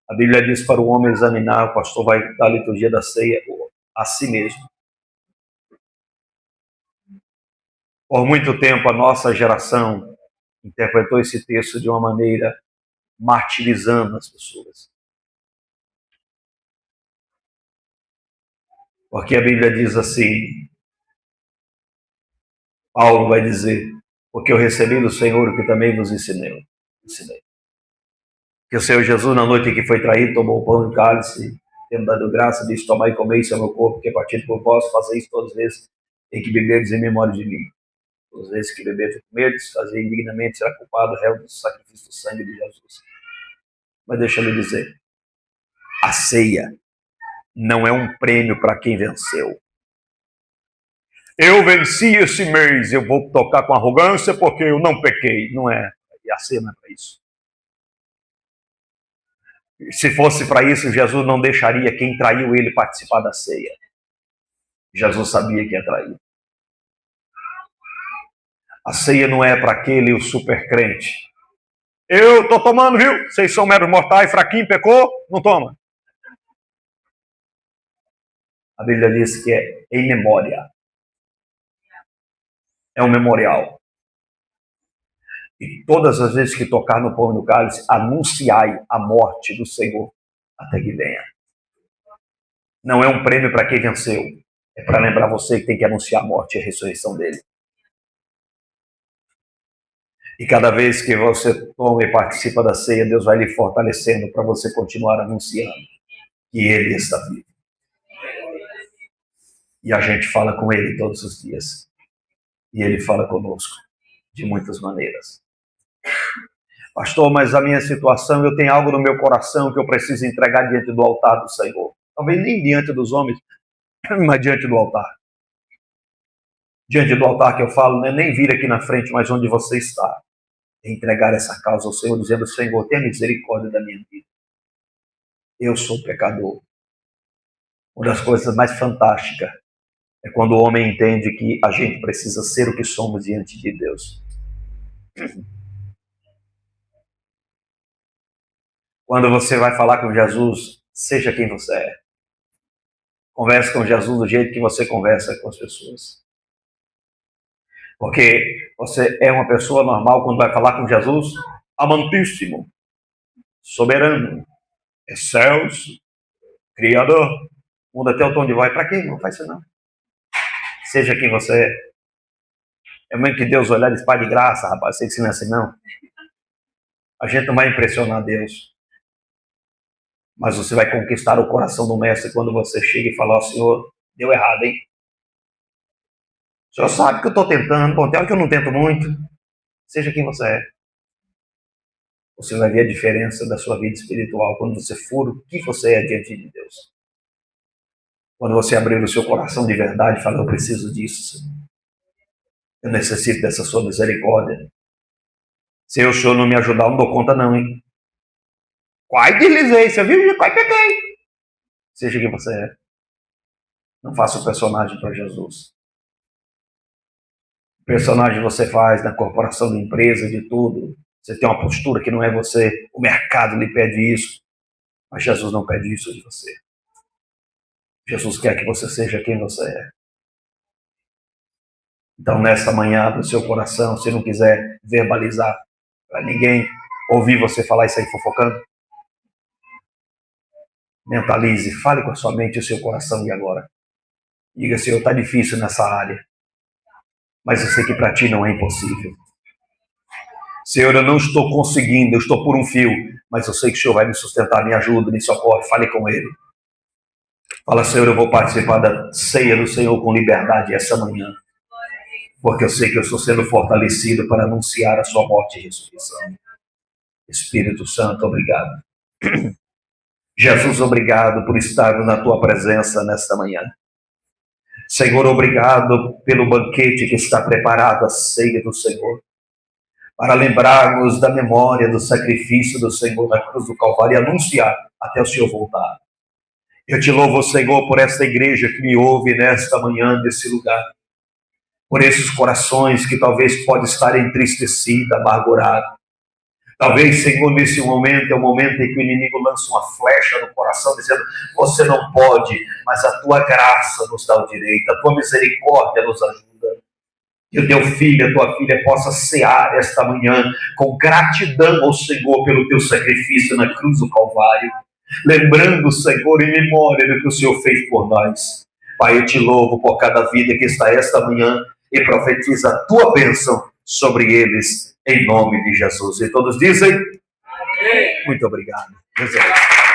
A Bíblia diz para o homem examinar, o pastor vai dar a liturgia da ceia a si mesmo. Por muito tempo a nossa geração interpretou esse texto de uma maneira martirizando as pessoas. Porque a Bíblia diz assim, Paulo vai dizer, porque eu recebi do Senhor o que também vos ensinei. Que o Senhor Jesus, na noite em que foi traído, tomou o pão e o cálice, tendo dado graça, disse, tomai e comei, isso é meu corpo, que é partido por vós, fazer isso todas as vezes em que beberdes em memória de mim. Todas as vezes que beberdes e comerdes, fazer indignamente, será culpado o réu do sacrifício do sangue de Jesus. Mas deixa eu lhe dizer, a ceia não é um prêmio para quem venceu. Eu venci esse mês, eu vou tocar com arrogância porque eu não pequei. Não é. E a ceia não é para isso. Se fosse para isso, Jesus não deixaria quem traiu ele participar da ceia. Jesus sabia que ia trair. A ceia não é para aquele o super crente. Eu estou tomando, viu? Vocês são meros mortais, fraquinho, pecou, não toma. A Bíblia diz que é em memória. É um memorial. E todas as vezes que tocar no pão e no cálice, anunciai a morte do Senhor até que venha. Não é um prêmio para quem venceu. É para lembrar você que tem que anunciar a morte e a ressurreição dele. E cada vez que você toma e participa da ceia, Deus vai lhe fortalecendo para você continuar anunciando que ele está vivo. E a gente fala com ele todos os dias. E ele fala conosco de muitas maneiras. Pastor, mas a minha situação, eu tenho algo no meu coração que eu preciso entregar diante do altar do Senhor. Talvez nem diante dos homens, mas diante do altar. Diante do altar que eu falo, não é nem vir aqui na frente, mas onde você está. É entregar essa causa ao Senhor, dizendo, Senhor, tenha misericórdia da minha vida. Eu sou pecador. Uma das coisas mais fantásticas é quando o homem entende que a gente precisa ser o que somos diante de Deus. Quando você vai falar com Jesus, seja quem você é. Converse com Jesus do jeito que você conversa com as pessoas. Porque você é uma pessoa normal quando vai falar com Jesus, amantíssimo, soberano, excelso, criador. Muda até o tom de voz. Para quê? Não faz isso não. Seja quem você é. É mesmo que Deus olhar e diz, pai de graça, rapaz, sei que se não é assim não. A gente não vai impressionar Deus. Mas você vai conquistar o coração do mestre quando você chega e fala, ó, Senhor, deu errado, hein? O Senhor sabe que eu estou tentando, bom, tem hora que eu não tento muito. Seja quem você é. Você vai ver a diferença da sua vida espiritual quando você for o que você é diante de Deus. Quando você abrir o seu coração de verdade e falar, eu preciso disso, Senhor. Eu necessito dessa sua misericórdia. Se o Senhor não me ajudar, eu não dou conta não, hein? Quase deslizei, você viu? Quase peguei. Seja quem você é. Não faça o personagem para Jesus. O personagem você faz na corporação, da empresa, de tudo. Você tem uma postura que não é você. O mercado lhe pede isso. Mas Jesus não pede isso de você. Jesus quer que você seja quem você é. Então, nesta manhã, abre o seu coração. Se não quiser verbalizar para ninguém ouvir você falar isso aí fofocando, mentalize, fale com a sua mente e o seu coração e agora. Diga, Senhor, está difícil nessa área. Mas eu sei que para ti não é impossível. Senhor, eu não estou conseguindo, eu estou por um fio, mas eu sei que o Senhor vai me sustentar, me ajuda, me socorre, fale com Ele. Fala, Senhor, eu vou participar da ceia do Senhor com liberdade essa manhã, porque eu sei que eu estou sendo fortalecido para anunciar a sua morte e ressurreição. Espírito Santo, obrigado. Jesus, obrigado por estar na tua presença nesta manhã. Senhor, obrigado pelo banquete que está preparado, a ceia do Senhor, para lembrarmos da memória do sacrifício do Senhor na cruz do Calvário e anunciar até o Senhor voltar. Eu te louvo, Senhor, por esta igreja que me ouve nesta manhã, nesse lugar. Por esses corações que talvez podem estar entristecidos, amargurados. Talvez, Senhor, nesse momento é o momento em que o inimigo lança uma flecha no coração, dizendo, você não pode, mas a tua graça nos dá o direito, a tua misericórdia nos ajuda. Que o teu filho, a tua filha possa cear esta manhã com gratidão ao Senhor pelo teu sacrifício na cruz do Calvário, lembrando, Senhor, em memória do que o Senhor fez por nós. Pai, eu te louvo por cada vida que está esta manhã e profetiza a tua bênção sobre eles, em nome de Jesus. E todos dizem, amém. Muito obrigado. Deus abençoe.